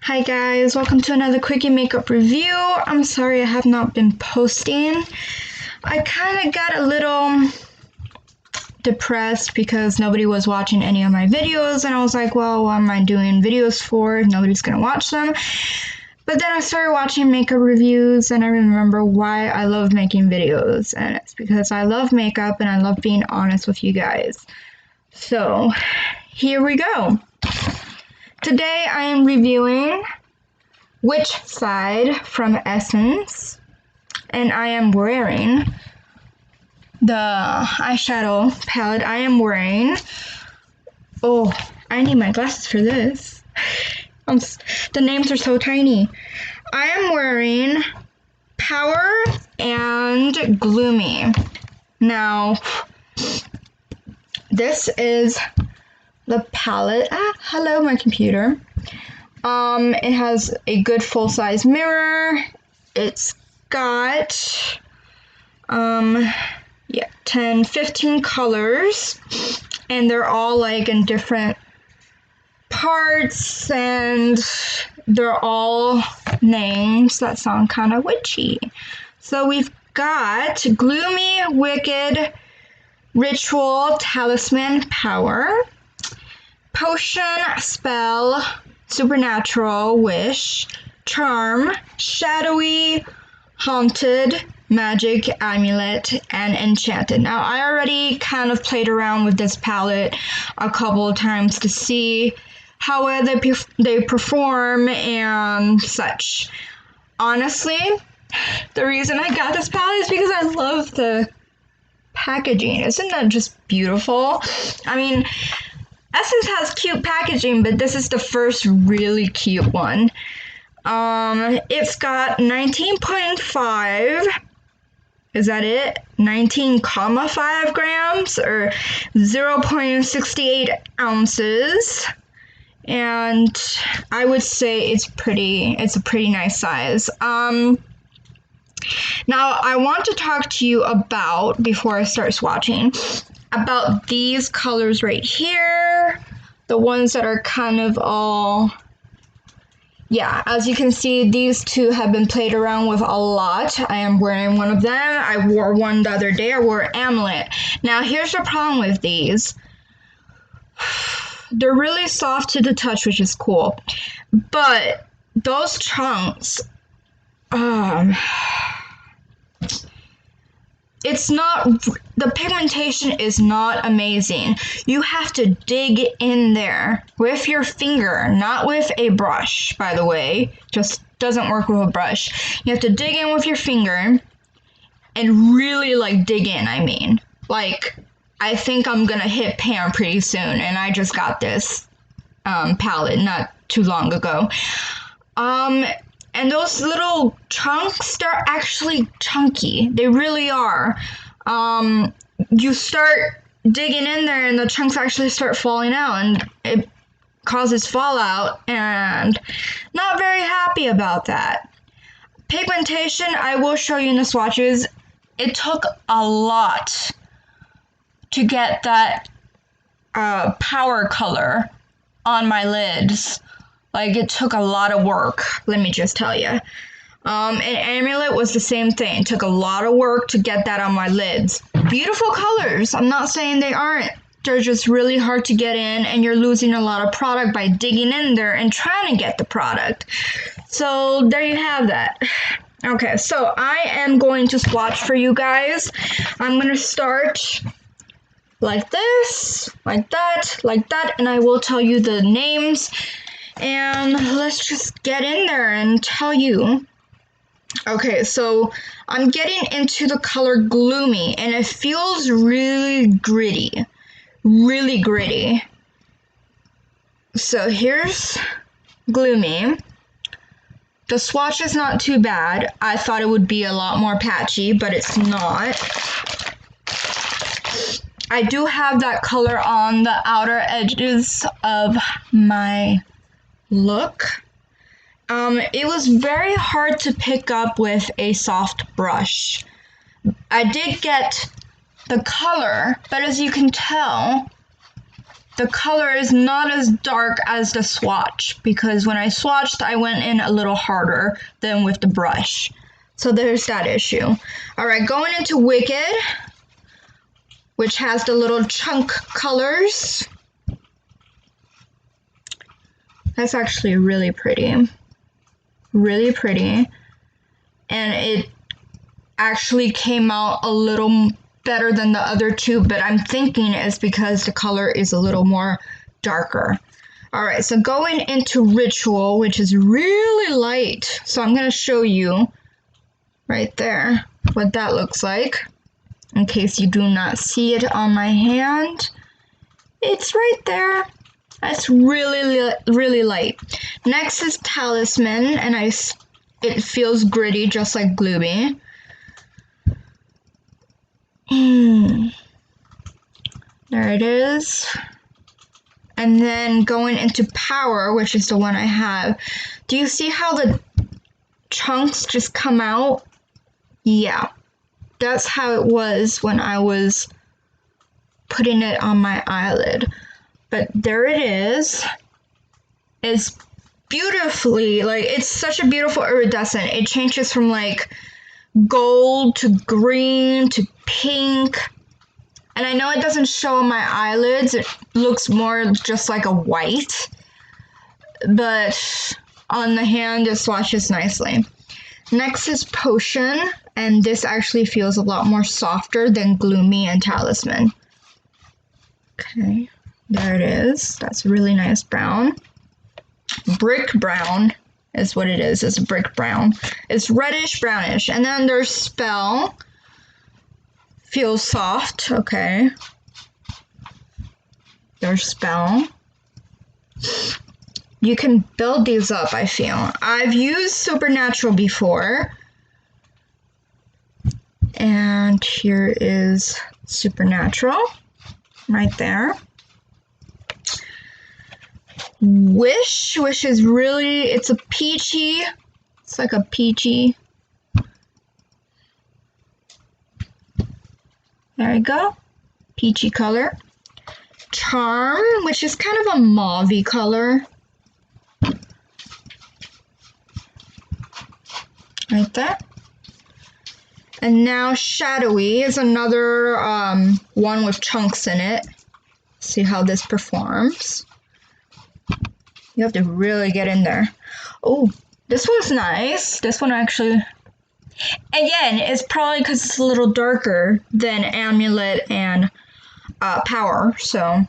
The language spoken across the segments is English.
Hi guys, welcome to another quickie makeup review. I'm sorry I have not been posting. I kind of got a little depressed because nobody was watching any of my videos, and I was like, well, what am I doing videos for? Nobody's gonna watch them. But then I started watching makeup reviews, and I remember why I love making videos, and it's because I love makeup and I love being honest with you guys. So here we go. Today I am reviewing Which Side from Essence, and I am wearing the eyeshadow palette. I am wearing, oh, I need my glasses for this. The names are so tiny. I am wearing Power and Gloomy. Now, this is the palette. Hello, my computer. It has a good full-size mirror. It's got 10, 15 colors, and they're all like in different parts, and they're all names that sound kind of witchy. So we've got Gloomy, Wicked, Ritual, Talisman, Power, Potion, Spell, Supernatural, Wish, Charm, Shadowy, Haunted, Magic, Amulet, and Enchanted. Now, I already kind of played around with this palette a couple of times to see how well they perform and such. Honestly, the reason I got this palette is because I love the packaging. Isn't that just beautiful? I mean, Essence has cute packaging, but this is the first really cute one. It's got 19.5, is that it? 19.5 grams or 0.68 ounces. And I would say it's a pretty nice size. Now I want to talk to you about, before I start swatching, about these colors right here, the ones that are kind of all, as you can see, these two have been played around with a lot. I am wearing one of them. I wore one the other day. I wore Amulet. Now here's the problem with these. They're really soft to the touch, which is cool, but those chunks, it's not, the pigmentation is not amazing. You have to dig in there with your finger, not with a brush, by the way. Just doesn't work with a brush. You have to dig in with your finger and really dig in, I mean. I think I'm gonna hit pan pretty soon, and I just got this palette not too long ago. And those little chunks, they're actually chunky. They really are. You start digging in there and the chunks actually start falling out, and it causes fallout, and not very happy about that. Pigmentation, I will show you in the swatches. It took a lot to get that power color on my lids. It took a lot of work, let me just tell you. And Amulet was the same thing. It took a lot of work to get that on my lids. Beautiful colors. I'm not saying they aren't. They're just really hard to get in, and you're losing a lot of product by digging in there and trying to get the product. So there you have that. Okay, so I am going to swatch for you guys. I'm going to start like this, like that, and I will tell you the names. And let's just get in there and tell you. Okay, so I'm getting into the color Gloomy, and it feels really gritty. Really gritty. So here's Gloomy. The swatch is not too bad. I thought it would be a lot more patchy, but it's not. I do have that color on the outer edges of my look. It was very hard to pick up with a soft brush. I did get the color, but as you can tell, the color is not as dark as the swatch, because when I swatched, I went in a little harder than with the brush. So there's that issue. All right, going into Wicked, which has the little chunk colors. That's actually really pretty. Really pretty. And it actually came out a little better than the other two, but I'm thinking it's because the color is a little more darker. All right, so going into Ritual, which is really light. So I'm gonna show you right there what that looks like, in case you do not see it on my hand. It's right there. That's really light. Next is Talisman, and it feels gritty, just like Gloomy. There it is. And then going into Power, which is the one I have. Do you see how the chunks just come out? Yeah, that's how it was when I was putting it on my eyelid. But there it is. It's beautifully, like, it's such a beautiful iridescent. It changes from like gold to green to pink. And I know it doesn't show on my eyelids. It looks more just like a white. But on the hand, it swatches nicely. Next is Potion. And this actually feels a lot more softer than Gloomy and Talisman. Okay, there it is. That's a really nice brown. Brick brown is what it is. It's a brick brown. It's reddish brownish. And then there's Spell. Feels soft. Okay. There's Spell. You can build these up, I feel. I've used Supernatural before. And here is Supernatural. Right there. Wish is really, it's a peachy, it's like a peachy. There you go, peachy color. Charm, which is kind of a mauvey color. Right there. And now Shadowy is another one with chunks in it. See how this performs. You have to really get in there. Oh, this one's nice. This one actually, again, it's probably because it's a little darker than Amulet and Power. So,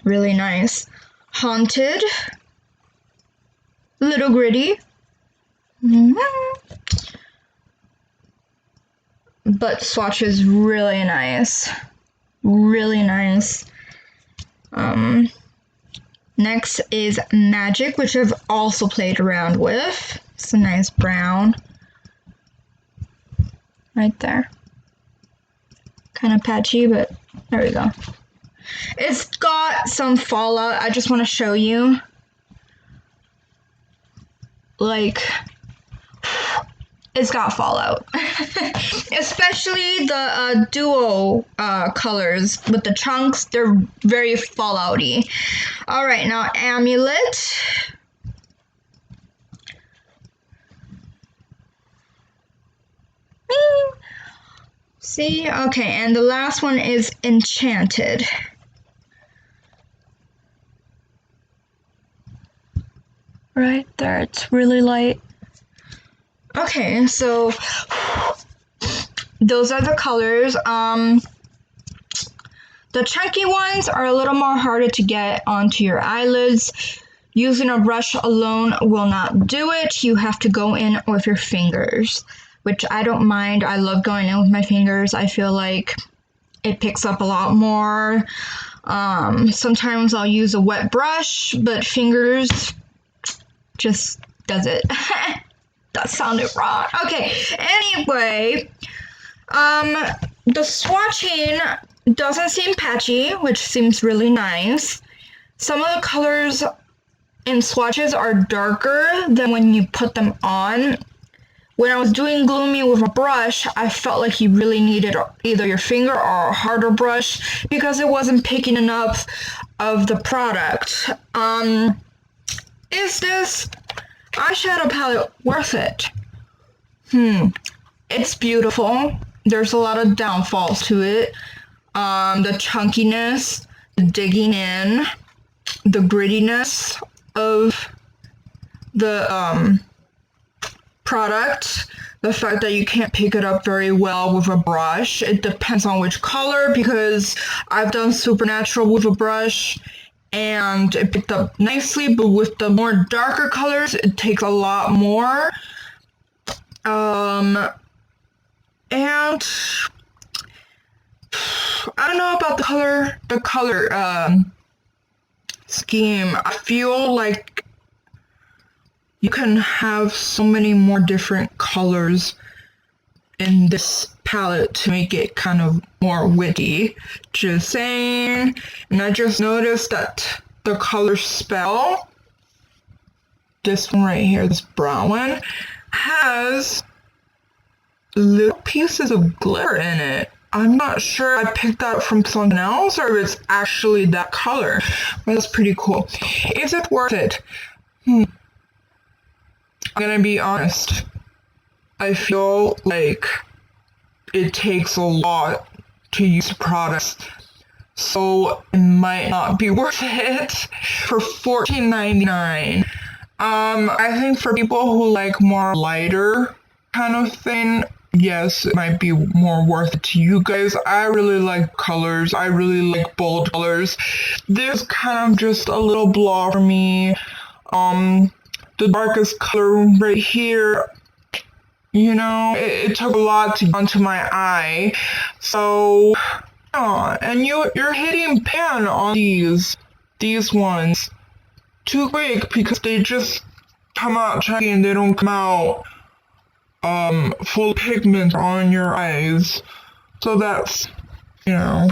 really nice. Haunted. A little gritty. But swatch is really nice. Really nice. Next is Magic, which I've also played around with. It's a nice brown. Right there. Kind of patchy, but there we go. It's got some fallout. I just want to show you. Like, it's got fallout. Especially the duo colors with the chunks, they're very fallouty. Alright, now Amulet. See? Okay, and the last one is Enchanted. Right there, it's really light. Okay, so those are the colors. The chunky ones are a little more harder to get onto your eyelids. Using a brush alone will not do it. You have to go in with your fingers, which I don't mind. I love going in with my fingers. I feel like it picks up a lot more. Sometimes I'll use a wet brush, but fingers just does it. That sounded wrong. Okay, anyway, the swatching doesn't seem patchy, which seems really nice. Some of the colors in swatches are darker than when you put them on, when I was doing gloomy with a brush, I felt like you really needed either your finger or a harder brush because it wasn't picking enough of the product. Is this eyeshadow palette worth it? It's beautiful. There's a lot of downfalls to it. The chunkiness, the digging in, the grittiness of the product, the fact that you can't pick it up very well with a brush. It depends on which color, because I've done Supernatural with a brush and it picked up nicely, but with the more darker colors, it takes a lot more. And I don't know about the color scheme. I feel like you can have so many more different colors in this palette to make it kind of more witty. Just saying. And I just noticed that the color Spell, this one right here, this brown one, has little pieces of glitter in it. I'm not sure I picked that up from something else or if it's actually that color, but that's pretty cool. Is it worth it? I'm gonna be honest. I feel like it takes a lot to use products, so it might not be worth it for $14.99. I think for people who like more lighter kind of thing, yes, it might be more worth it to you guys. I really like colors. I really like bold colors. This kind of just a little blah for me. The darkest color right here, you know, it took a lot to get onto my eye. So, yeah, and you're hitting pan on these ones too quick because they just come out chunky and they don't come out full of pigment on your eyes. So that's, you know,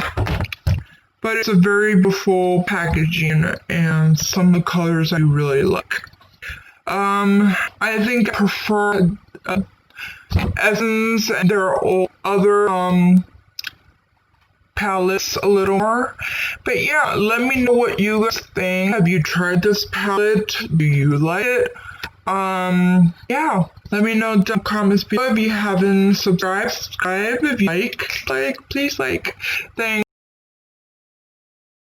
but it's a very beautiful packaging and some of the colors I really like. I think I prefer Essence and their other palettes a little more. But yeah, let me know what you guys think. Have you tried this palette? Do you like it? Yeah, let me know in the comments below. If you haven't subscribed. If you like, please like. Thanks.